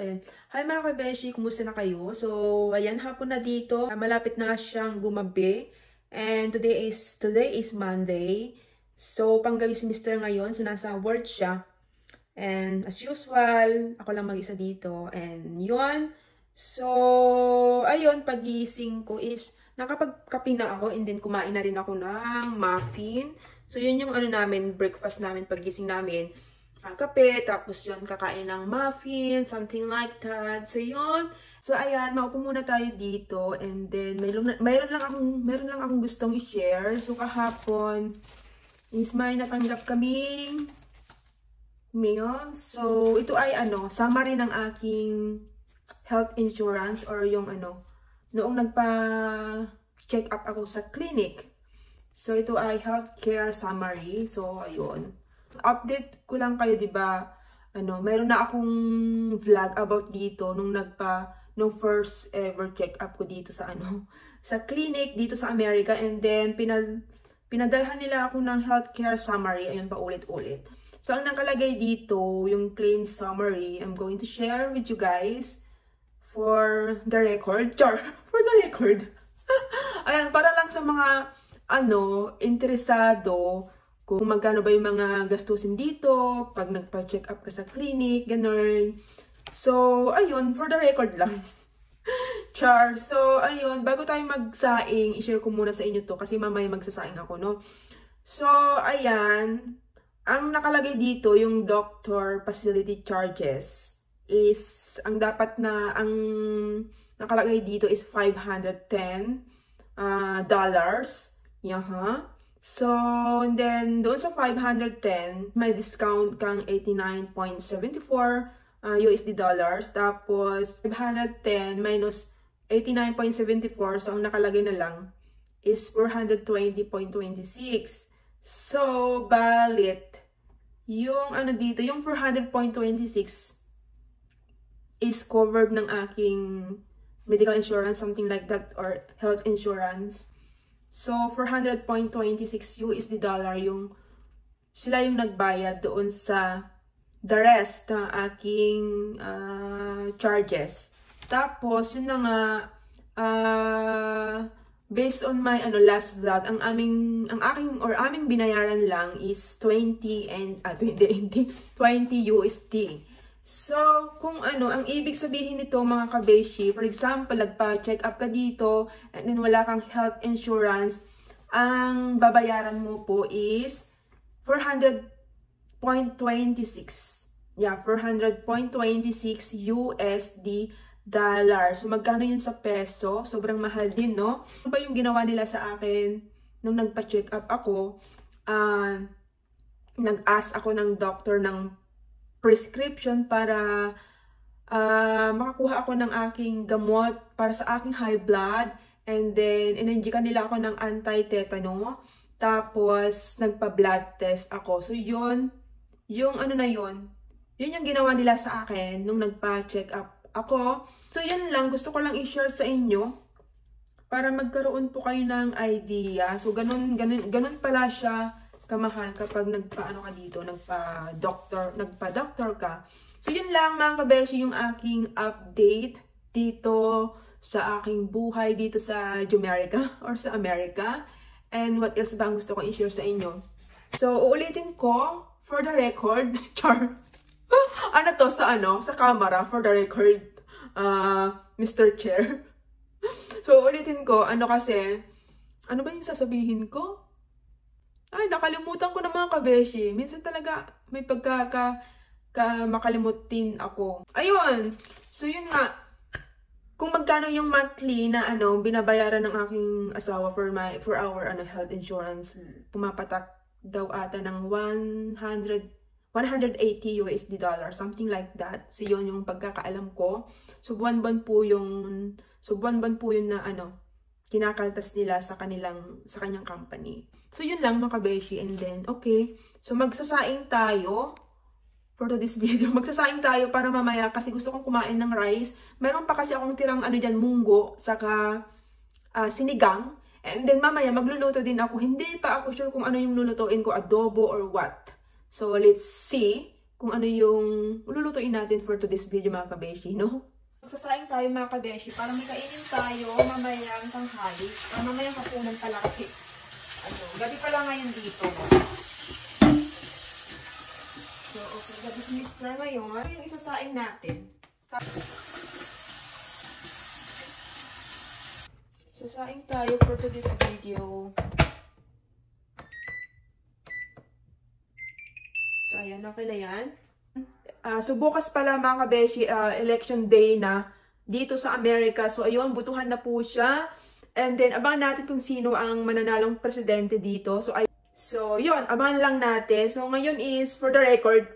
Ayan. Hi mga kabeshi, kumusta na kayo? So, ayan, hapon na dito. Malapit na siyang gumabi. And today is Monday. So, panggabi si Mr. ngayon. So, nasa work siya. And as usual, ako lang mag-isa dito. And yun. So, ayun, pagising ko is nakapagkape na ako. And then, kumain na rin ako ng muffin. So, yun yung ano namin, breakfast namin, pagising namin. Kape, tapos yun, kakain ng muffin, something like that. So, yun. So, ayan, maupo muna tayo dito. And then, mayroon lang akong gustong i-share. So, kahapon, is may natanggap kaming mail. So, ito ay, summary ng aking health insurance or yung, noong nagpa-check up ako sa clinic. So, ito ay healthcare summary. So, ayun. Update ko lang kayo, 'di ba? Meron na akong vlog about dito nung first ever check up ko dito sa sa clinic dito sa America, and then pinadalhan nila ako ng healthcare summary. Ayun, paulit-ulit. So ang nakalagay dito, yung claim summary, I'm going to share with you guys for the record. For the record. Ayan, para lang sa mga interesado kung magkano ba yung mga gastusin dito pag nagpa-check up ka sa clinic, ganun. So, ayun, for the record lang. Char. So, ayun, bago tayo magsaing, i-share ko muna sa inyo to kasi mamaya magsasaing ako, no? So, ayan, ang nakalagay dito, yung doctor facility charges is, ang nakalagay dito is $510. Yaha. So, and then, doon sa 510, may discount kang 89.74 USD dollars. Tapos, 510 minus 89.74. So, ang nakalagay na lang is 420.26. So, balit, yung dito, yung 400.26 is covered ng aking medical insurance, something like that, or health insurance. So, 400.26 USD dollar sila yung nagbayad doon sa the rest ng aking charges. Tapos, yun na nga, based on my last vlog, aming binayaran lang is 20 USD. So, kung ang ibig sabihin nito mga kabeshi, for example, nagpa-check up ka dito, and then wala kang health insurance, ang babayaran mo po is 400.26. Yeah, 400.26 USD dollar. So, magkano yun sa peso? Sobrang mahal din, no? Ano ba yung ginawa nila sa akin nung nagpa-check up ako? Nag-ask ako ng doctor ng prescription para makakuha ako ng aking gamot para sa aking high blood, and then inenjikan nila ako ng anti-tetano, tapos nagpa-blood test ako. So yun, yung yun yung ginawa nila sa akin nung nagpa-check up ako. So yun lang, gusto ko lang i-share sa inyo para magkaroon po kayo ng idea. So ganun pala siya kamahal kapag nagpa-doctor ka. So, yun lang mga kabeshi, yung aking update dito sa aking buhay dito sa Jumerica or sa America. And what else ba ang gusto ko i-share sa inyo? So, uulitin ko for the record, char. Sa camera, for the record, Mr. Chair. So, uulitin ko, kasi, ano ba yung sasabihin ko? Ay, nakalimutan ko na mga kabeshi. Minsan talaga may makalimutin ako. Ayun! So, yun nga. Kung magkano yung monthly na binabayaran ng aking asawa for our health insurance, pumapatak daw ata ng 180 USD dollar, something like that. So, yun yung pagkakaalam ko. So, buwan-buwan po yun na kinakaltas nila sa kanyang company. So, yun lang mga kabeshi. And then, okay. So, magsasaing tayo for this video. Magsasaing tayo para mamaya kasi gusto kong kumain ng rice. Meron pa kasi akong tirang munggo, saka sinigang. And then, mamaya magluluto din ako. Hindi pa ako sure kung ano yung lulutuin ko, adobo or what. So, let's see kung ano yung lulutuin natin for today's video mga kabeshi, no? Magsasaing tayo mga kabeshi para may kainin tayo mamayang tanghali. Mamayang hapunan pala kasi gabi pala ngayon dito. So, okay, gabi si Mr. ngayon. Yung isasaing natin. Sasaing tayo for today's video. So, ayan. Okay na yan. So, bukas pala mga kabeshi, election day na dito sa Amerika. So, ayun, butuhan na po siya. And then, abangan natin kung sino ang mananalong presidente dito. So, yun, abangan lang natin. So, ngayon is, for the record.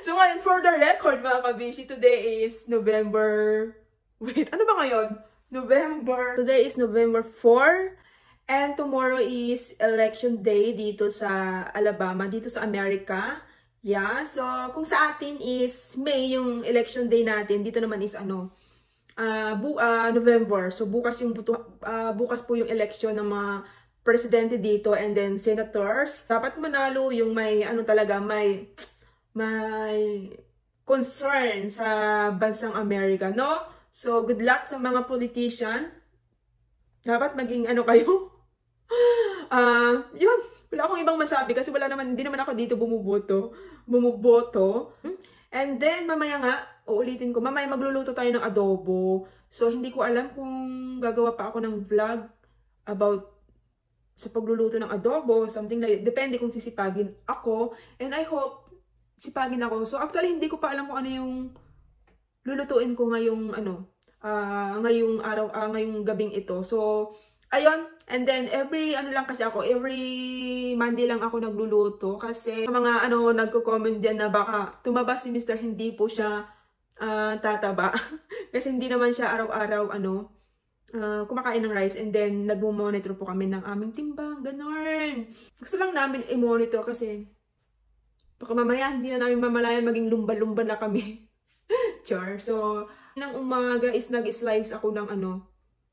So, ngayon, for the record, mga kabeshi, today is November, wait, ano ba ngayon? Today is November 4. And tomorrow is election day dito sa Alabama, dito sa Amerika. Yeah, so kung sa atin is May yung election day natin, dito naman is November. So bukas bukas po yung election ng mga presidente dito and then senators. Dapat manalo yung may may concern sa bansang Amerika, no? So good luck sa mga politician. Dapat maging kayo. Yun. Wala akong ibang masabi kasi hindi naman ako dito bumuboto. And then, mamaya nga, uulitin ko, mamaya magluluto tayo ng adobo. So, hindi ko alam kung gagawa pa ako ng vlog about sa pagluluto ng adobo, something like, depende kung sisipagin ako. And I hope, sipagin ako. So, actually, hindi ko pa alam kung ano yung lulutuin ko ngayong, ngayong gabing ito. So, ayun. And then, every Monday lang ako nagluluto. Kasi, mga nagko-comment dyan na baka tumaba si Mr. Hindi po siya tataba. Kasi hindi naman siya araw-araw, kumakain ng rice. And then, nagmo-monitor po kami ng aming timbang. Ganon. Gusto lang namin i-monitor kasi, baka mamaya, hindi na namin mamalayan maging lumba-lumba na kami. Char. So, nang umaga is nag-slice ako ng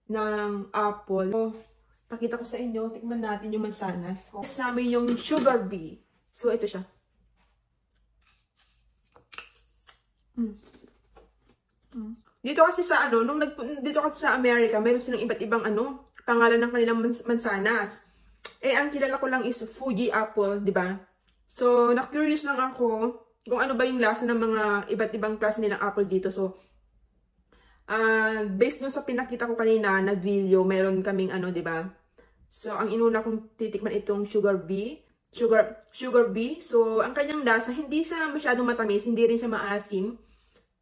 ng apple. So, pakita ko sa inyo, tikman natin yung mansanas. Next namin yung sugar bee. So, ito siya. Dito kasi sa dito kasi sa Amerika, mayroon silang iba't ibang pangalan ng kanilang mansanas. Ang kilala ko lang is Fuji apple, di ba? So, na-curious lang ako kung ano ba yung lasa ng mga iba't ibang klase nilang apple dito. So, based dun sa pinakita ko kanina na video, meron kaming di ba? So, ang inuna kong titikman itong sugar bee. So, ang kanyang lasa, hindi siya masyadong matamis, hindi rin siya maasim.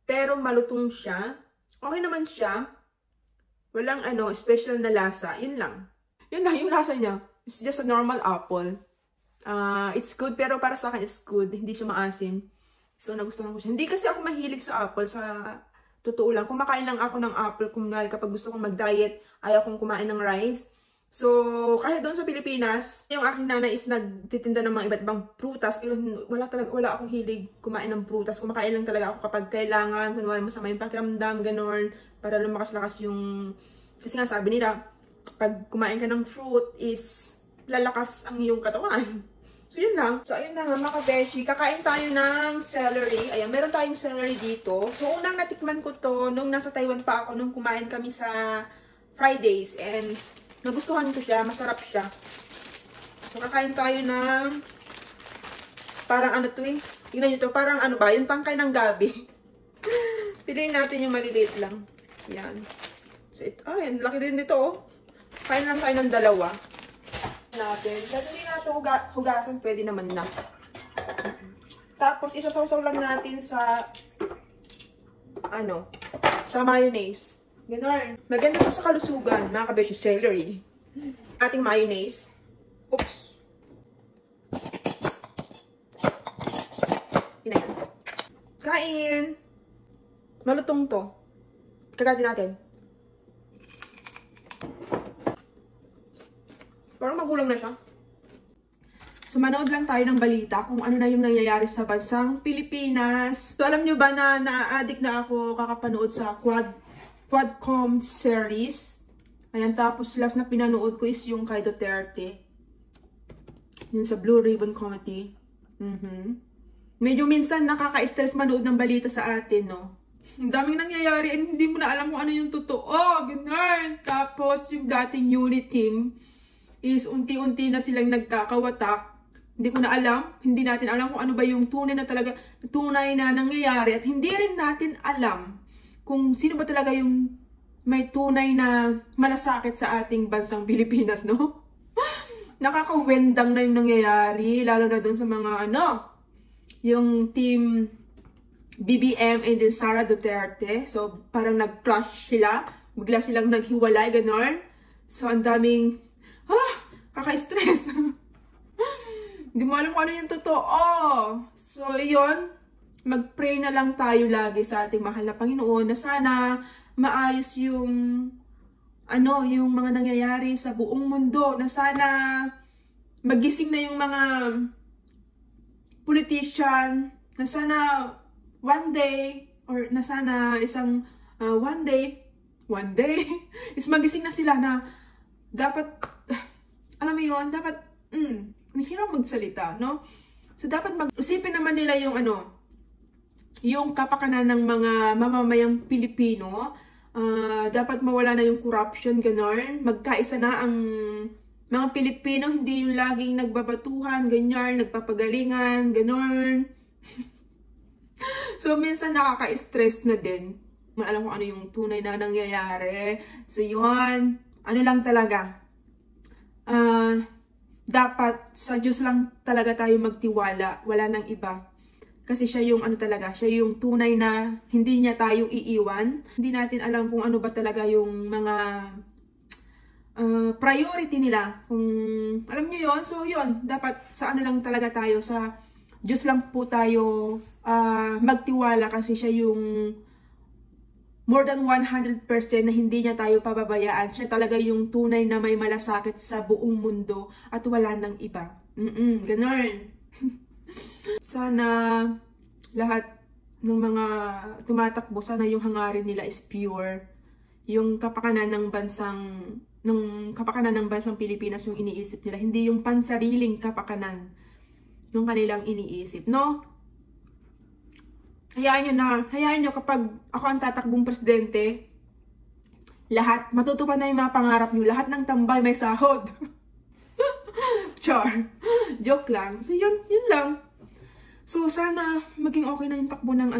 Pero malutong siya. Okay naman siya. Walang special na lasa. Yun lang. Yun lang yung lasa niya. It's just a normal apple. It's good, pero para sa akin it's good. Hindi siya maasim. So, nagustuhan ko siya. Hindi kasi ako mahilig sa apple, totoo lang. Kumakain lang ako ng apple kapag gusto kong mag-diet, ayaw kong kumain ng rice. So, kahit doon sa Pilipinas, yung aking nanay is nagtitinda ng mga iba't ibang prutas. Pero wala akong hilig kumain ng prutas. Kumakain lang talaga ako kapag kailangan. Kunwari masama yung pakiramdam, ganon. Para lumakas-lakas yung... Kasi nga sabi nila, pag kumain ka ng fruit is lalakas ang iyong katawan. So, yun lang. So, ayun na nga mga kabeshi. Kakain tayo ng celery. Ayan, meron tayong celery dito. So, unang natikman ko to nung nasa Taiwan pa ako, nung kumain kami sa Fridays. And, nagustuhan ko siya. Masarap siya. So, kakain tayo ng parang tingnan nyo to. Parang yung tangkay ng gabi. Piliin natin yung maliliit lang. Ayan. So, ayan. Laki din dito, oh. Kain lang tayo ng dalawa. Natin. Kasi hindi natin hugasan, pwede naman na. Tapos, isasawsaw lang natin sa sa mayonnaise. Ganon. Maganda po sa kalusugan, mga kabeshi, celery. Ating mayonnaise. Oops. Kain. Malutong to. Kagatin natin. Parang magulang na siya. So, manood lang tayo ng balita kung ano na yung nangyayari sa bansang Pilipinas. So, alam nyo ba na na-addict na ako kakapanood sa Quadcom series. Ayan, tapos last na pinanood ko is yung kay Duterte. Yung sa Blue Ribbon Committee. medyo minsan nakaka-stress manood ng balita sa atin, no? Ang daming nangyayari and hindi mo na alam kung ano yung totoo, ganun. Tapos yung dating unit team is unti-unti na silang nagkakawatak. Hindi ko na alam, hindi natin alam kung ano ba yung tunay na nangyayari at hindi rin natin alam kung sino ba talaga yung may tunay na malasakit sa ating bansang Pilipinas, no? Nakakawendang na yung nangyayari, lalo na doon sa mga yung team BBM and then Sara Duterte. So, parang nag-clash sila. Bigla silang naghiwalay, gano'n. So, ang daming, kaka-stress. Hindi mo alam kung ano yung totoo. So, yun. Mag-pray na lang tayo lagi sa ating mahal na Panginoon na sana maayos yung yung mga nangyayari sa buong mundo. Na sana magising na yung mga politician, na sana one day, or na sana isang one day, is magising na sila na dapat, alam mo yun, dapat, hirap magsalita, no? So, dapat mag-isipin naman nila yung yung kapakanan ng mga mamamayang Pilipino. Dapat mawala na yung corruption, gano'n. Magkaisa na ang mga Pilipino, hindi yung laging nagbabatuhan, ganyan, nagpapagalingan, gano'n. So, minsan nakaka-stress na din. Maalam kung ano yung tunay na nangyayari. So, yun. Ano lang talaga. Dapat sa Diyos lang talaga tayo magtiwala. Wala nang iba. Kasi siya yung siya yung tunay na hindi niya tayo iiwan. Hindi natin alam kung ano ba talaga yung mga priority nila. Kung alam nyo yun, so yun, dapat sa lang talaga tayo, sa Diyos lang po tayo magtiwala kasi siya yung more than 100% na hindi niya tayo pababayaan. Siya talaga yung tunay na may malasakit sa buong mundo at wala nang iba. Ganon. Sana lahat ng mga tumatakbo, sana yung hangarin nila is pure. Yung kapakanan ng bansang Pilipinas yung iniisip nila, hindi yung pansariling kapakanan yung kanilang iniisip, no? Hayaan nyo kapag ako ang tatakbong presidente, lahat, matutupad na yung mga pangarap nyo, lahat ng tambay may sahod. Char. Joke lang. So yun lang. So sana maging okay na yung takbo ng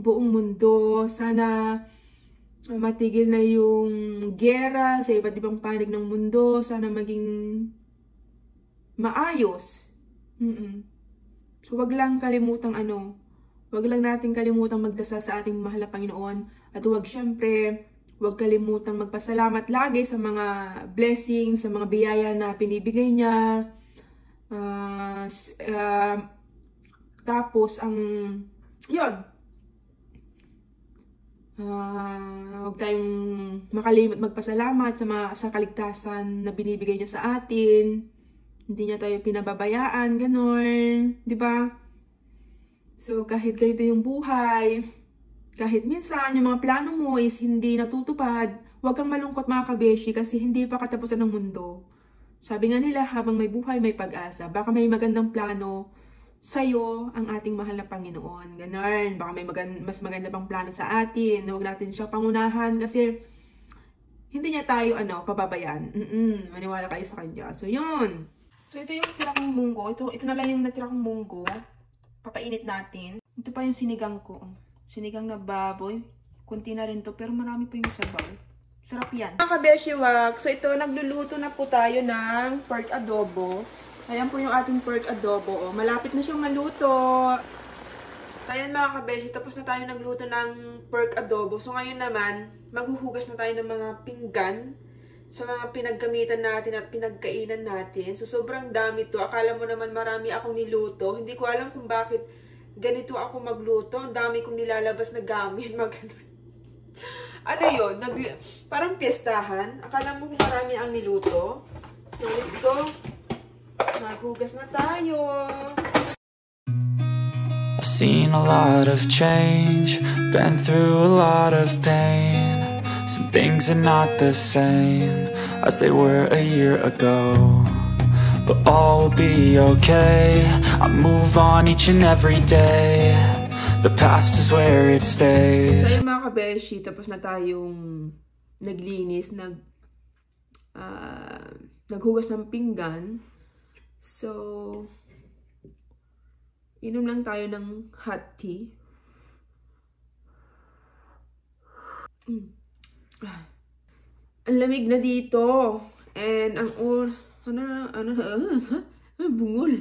buong mundo. Sana matigil na yung gera sa iba't ibang panig ng mundo. Sana maging maayos. So wag lang natin kalimutang magdasal sa ating mahal na Panginoon. At wag kalimutang magpasalamat lagi sa mga blessings, sa mga biyaya na pinibigay niya. Tapos huwag tayong makalimot magpasalamat sa kaligtasan na binibigay niya sa atin. Hindi niya tayo pinababayaan, ganon, di ba? So kahit ganito yung buhay, kahit minsan yung mga plano mo is hindi natutupad, huwag kang malungkot mga kabeshi kasi hindi pa katapusan ng mundo. Sabi nga nila, habang may buhay, may pag-asa. Baka may magandang plano sa'yo ang ating mahal na Panginoon. Ganon. Baka may mas maganda pang plano sa atin. Huwag natin siya pangunahan kasi hindi niya tayo pababayaan. Maniwala kayo sa kanya. So, yun. So, ito yung natira kong munggo. Ito na lang yung natira kong munggo. Papainit natin. Ito pa yung sinigang ko. Sinigang na baboy. Kunti na rin to, pero marami pa yung sabaw. Sarap yan. Mga kabeshiwak, so ito, nagluluto na po tayo ng pork adobo. Ayan po yung ating pork adobo. Malapit na siyang maluto. Ayan mga kabeshi, tapos na tayo nagluto ng pork adobo. So ngayon naman, maghuhugas na tayo ng mga pinggan sa mga pinagkamitan natin at pinagkainan natin. So sobrang dami to. Akala mo naman marami akong niluto. Hindi ko alam kung bakit ganito ako magluto. Ang dami kong nilalabas na gamit. Ano yun? Parang piyestahan. Akala mo kung marami ang niluto. So let's go. Maghugas na tayo. I've seen a lot of change, been through a lot of pain. Some things are not the same as they were a year ago. but all will be okay. I move on each and every day. The past is where it stays. So mga kabeshi, tapos na tayong naglinis, naghugas ng pinggan. So, inom lang tayo ng hot tea. Ang lamig na dito. And ang bungol.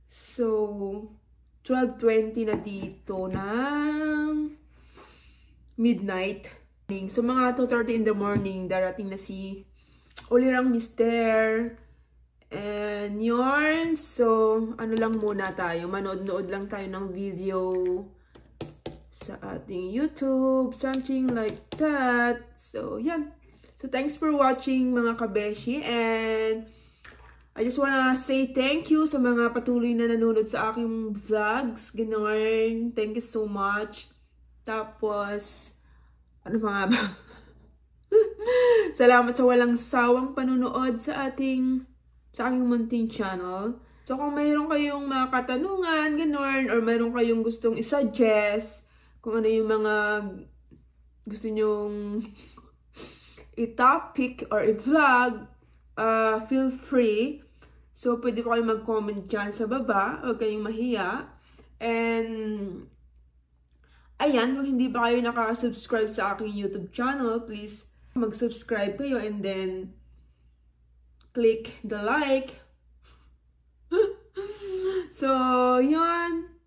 So, 12:20 na dito ng midnight. So, mga 2:30 in the morning, darating na si Ulirang Mister. And yun. So, ano lang muna tayo. Manood-nood lang tayo ng video sa ating YouTube. Something like that. So, yan. So, thanks for watching mga kabeshi. And I just wanna say thank you sa mga patuloy na nanonood sa aking vlogs. Ganon. Thank you so much. Tapos, ano pa nga ba? Salamat sa walang sawang panunood sa aking munting channel. So, kung mayroon kayong mga katanungan, ganon, or mayroon kayong gustong isuggest, kung ano yung mga gusto nyong i-topic or i-vlog, feel free. So, pwede po kayong mag-comment dyan sa baba. Huwag kayong mahiya. And, ayan, kung hindi ba kayo nakaka-subscribe sa aking YouTube channel, please mag-subscribe kayo and then click the like. So, yun.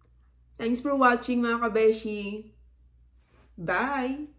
Thanks for watching mga kabeshi. Bye!